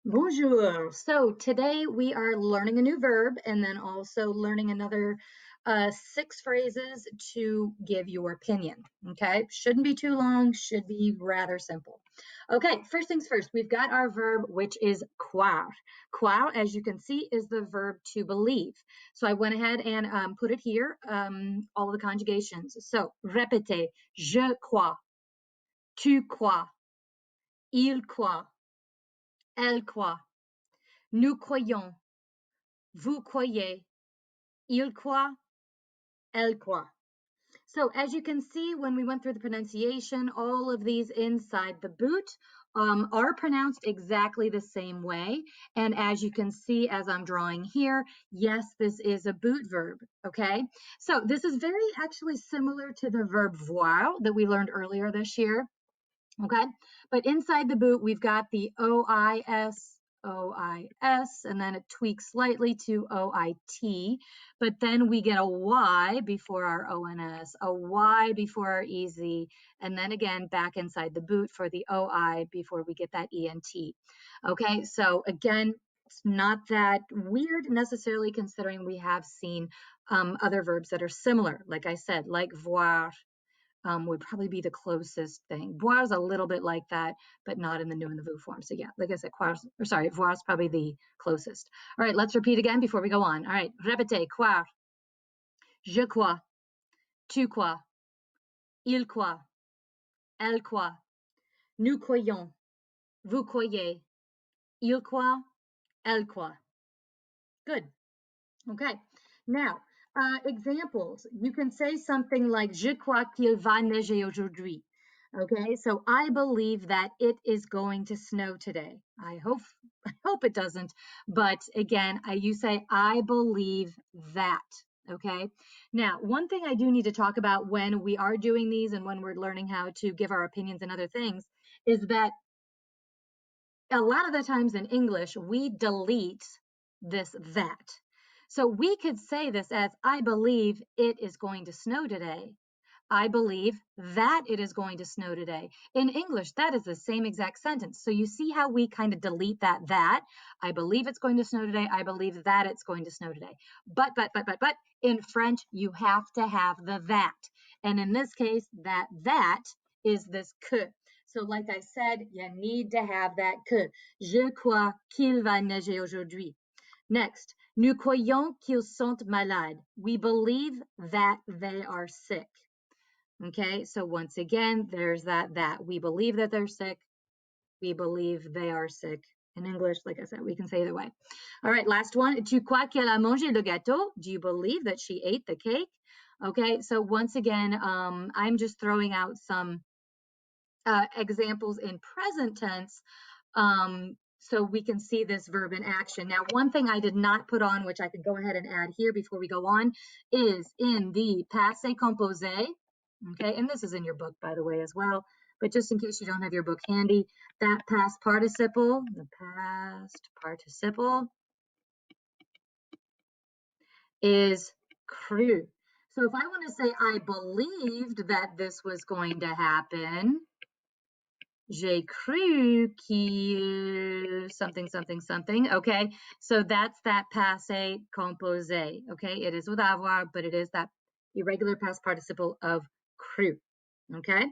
Bonjour. So today we are learning a new verb and then also learning another 6 phrases to give your opinion. Okay, shouldn't be too long, should be rather simple. Okay, first things first, we've got our verb, which is croire. Croire, as you can see, is the verb to believe. So I went ahead and put it here, all of the conjugations. So répétez, je crois, tu crois, il croit, elle croit. Nous croyons, vous croyez, il croit, elle croit. So as you can see, when we went through the pronunciation, all of these inside the boot are pronounced exactly the same way. And as you can see, as I'm drawing here, yes, this is a boot verb, okay? So this is very actually similar to the verb voir that we learned earlier this year. Okay, but inside the boot, we've got the OIS, OIS, and then it tweaks slightly to OIT, but then we get a Y before our ONS, a Y before our EZ, and then again back inside the boot for the OI before we get that ENT. Okay, so again, it's not that weird necessarily considering we have seen other verbs that are similar, like I said, like voir, would probably be the closest thing. Voir is a little bit like that, but not in the new and the vous form. So yeah, like I said, voir is probably the closest. All right, let's repeat again before we go on. All right, répétez, croire, je crois, tu crois, il croit, elle croit, nous croyons, vous croyez, il croit, elle croit. Good. Okay. Now, examples. You can say something like, je crois qu'il va neiger aujourd'hui. Okay, so I believe that it is going to snow today. I hope it doesn't, but again, you say I believe that. Okay, now one thing I do need to talk about when we are doing these and when we're learning how to give our opinions and other things is that a lot of the times in English we delete this that. So we could say this as I believe it is going to snow today. I believe that it is going to snow today. In English, that is the same exact sentence. So you see how we kind of delete that. I believe it's going to snow today. I believe that it's going to snow today. But in French, you have to have the that. And in this case, that is this que. So like I said, you need to have that que. Je crois qu'il va neiger aujourd'hui. Next, nous croyons qu'ils sont malades. We believe that they are sick. Okay, so once again, there's that. We believe that they're sick. We believe they are sick. In English, like I said, we can say either way. All right, last one. Tu crois qu'elle a mangé le gâteau? Do you believe that she ate the cake? Okay, so once again, I'm just throwing out some examples in present tense so we can see this verb in action. Now, one thing I did not put on, which I could go ahead and add here before we go on, is in the passé composé. Okay, and this is in your book, by the way, as well. But just in case you don't have your book handy, that past participle, the past participle is cru. So if I want to say I believed that this was going to happen, j'ai cru qu'il something, something, something. Okay, so that's that passé composé. Okay, it is with avoir, but it is that irregular past participle of cru. Okay,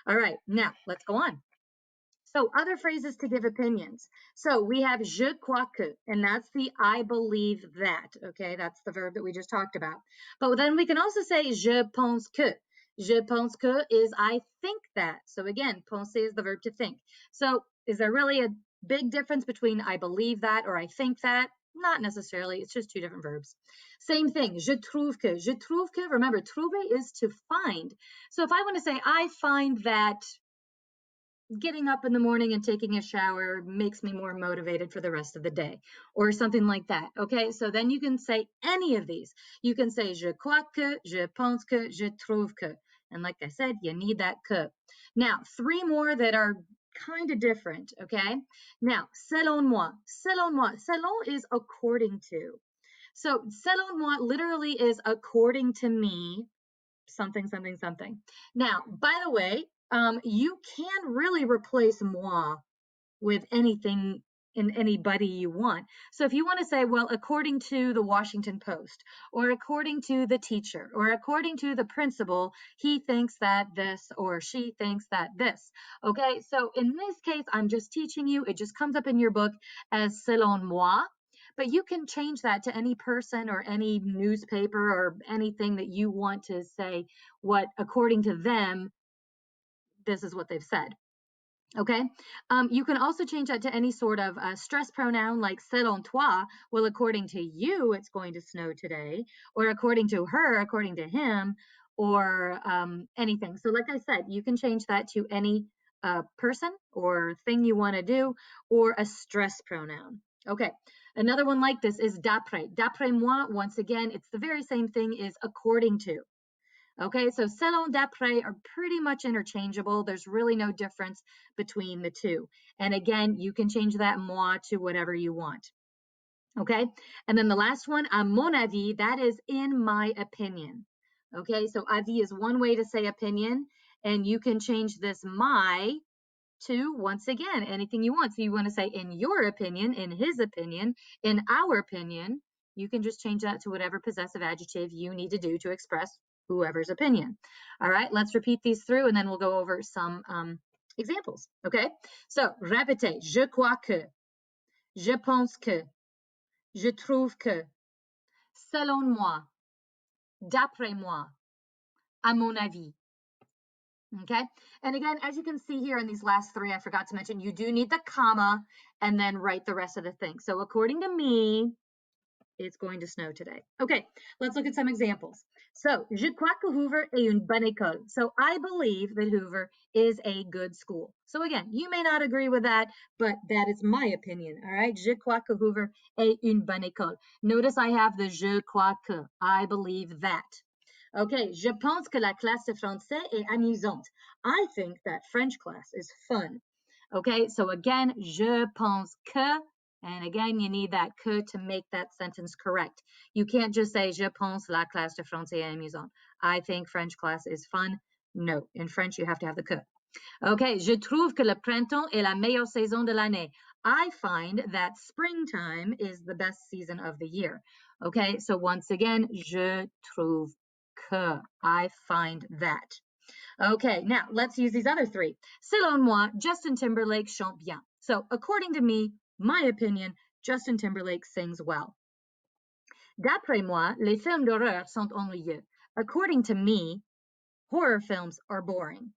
all right, now let's go on. So other phrases to give opinions. So we have je crois que, and that's the I believe that. Okay, that's the verb that we just talked about. But then we can also say je pense que. Je pense que is I think that. So again, penser is the verb to think. So is there really a big difference between I believe that or I think that? Not necessarily. It's just two different verbs. Same thing. Je trouve que. Je trouve que. Remember, trouver is to find. So if I want to say I find that getting up in the morning and taking a shower makes me more motivated for the rest of the day or something like that. Okay, so then you can say any of these. You can say je crois que, je pense que, je trouve que. And like I said, you need that que. Now, 3 more that are kind of different, okay? Now, selon moi. Selon moi. Selon is according to. So selon moi literally is according to me, something, something, something. Now, by the way, you can really replace moi with anything in anybody you want. So if you want to say, well, according to the Washington Post, or according to the teacher, or according to the principal, he thinks that this, or she thinks that this. Okay, so in this case, I'm just teaching you, it just comes up in your book as selon moi, but you can change that to any person or any newspaper or anything that you want to say what, according to them, this is what they've said. Okay. You can also change that to any sort of stress pronoun like selon toi. Well, according to you, it's going to snow today, or according to her, according to him, or anything. So, like I said, you can change that to any person or thing you want to do, or a stress pronoun. Okay. Another one like this is d'après. D'après moi, once again, it's the very same thing as according to. Okay, so selon d'après are pretty much interchangeable. There's really no difference between the two. And again, you can change that moi to whatever you want. Okay, and then the last one, à mon avis, that is in my opinion. Okay, so avis is one way to say opinion, and you can change this my to, once again, anything you want. So you want to say in your opinion, in his opinion, in our opinion, you can just change that to whatever possessive adjective you need to do to express whoever's opinion. All right, let's repeat these through and then we'll go over some examples. Okay, so répétez. Je crois que, je pense que, je trouve que, selon moi, d'après moi, à mon avis. Okay, and again, as you can see here in these last three, I forgot to mention, you do need the comma and then write the rest of the thing. So according to me, it's going to snow today. Okay, let's look at some examples. So, je crois que Hoover est une bonne école. So I believe that Hoover is a good school. So again, you may not agree with that, but that is my opinion. All right, je crois que Hoover est une bonne école. Notice I have the je crois que. I believe that. Okay, je pense que la classe de français est amusante. I think that French class is fun. Okay, so again, je pense que, and again, you need that que to make that sentence correct. You can't just say, je pense la classe de français est amusante. I think French class is fun. No, in French, you have to have the que. Okay, je trouve que le printemps est la meilleure saison de l'année. I find that springtime is the best season of the year. Okay, so once again, je trouve que. I find that. Okay, now let's use these other three. Selon moi, Justin Timberlake chante bien. So according to me, my opinion, Justin Timberlake sings well. D'après moi, les films d'horreur sont ennuyeux. According to me, horror films are boring.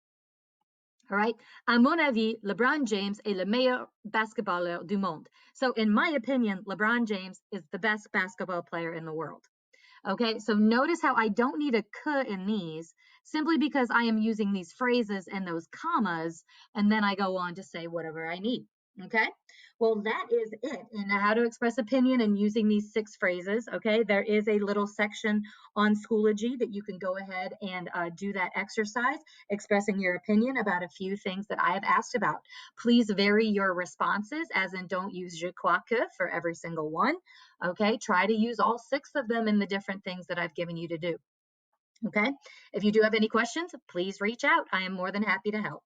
All right. À mon avis, LeBron James est le meilleur basketballeur du monde. So in my opinion, LeBron James is the best basketball player in the world. Okay, so notice how I don't need a que in these simply because I am using these phrases and those commas, and then I go on to say whatever I need. Okay, well, that is it in how to express opinion and using these 6 phrases. Okay, there is a little section on Schoology that you can go ahead and do that exercise, expressing your opinion about a few things that I have asked about. Please vary your responses, as in don't use je crois que for every single one. Okay, try to use all 6 of them in the different things that I've given you to do. Okay, if you do have any questions, please reach out. I am more than happy to help.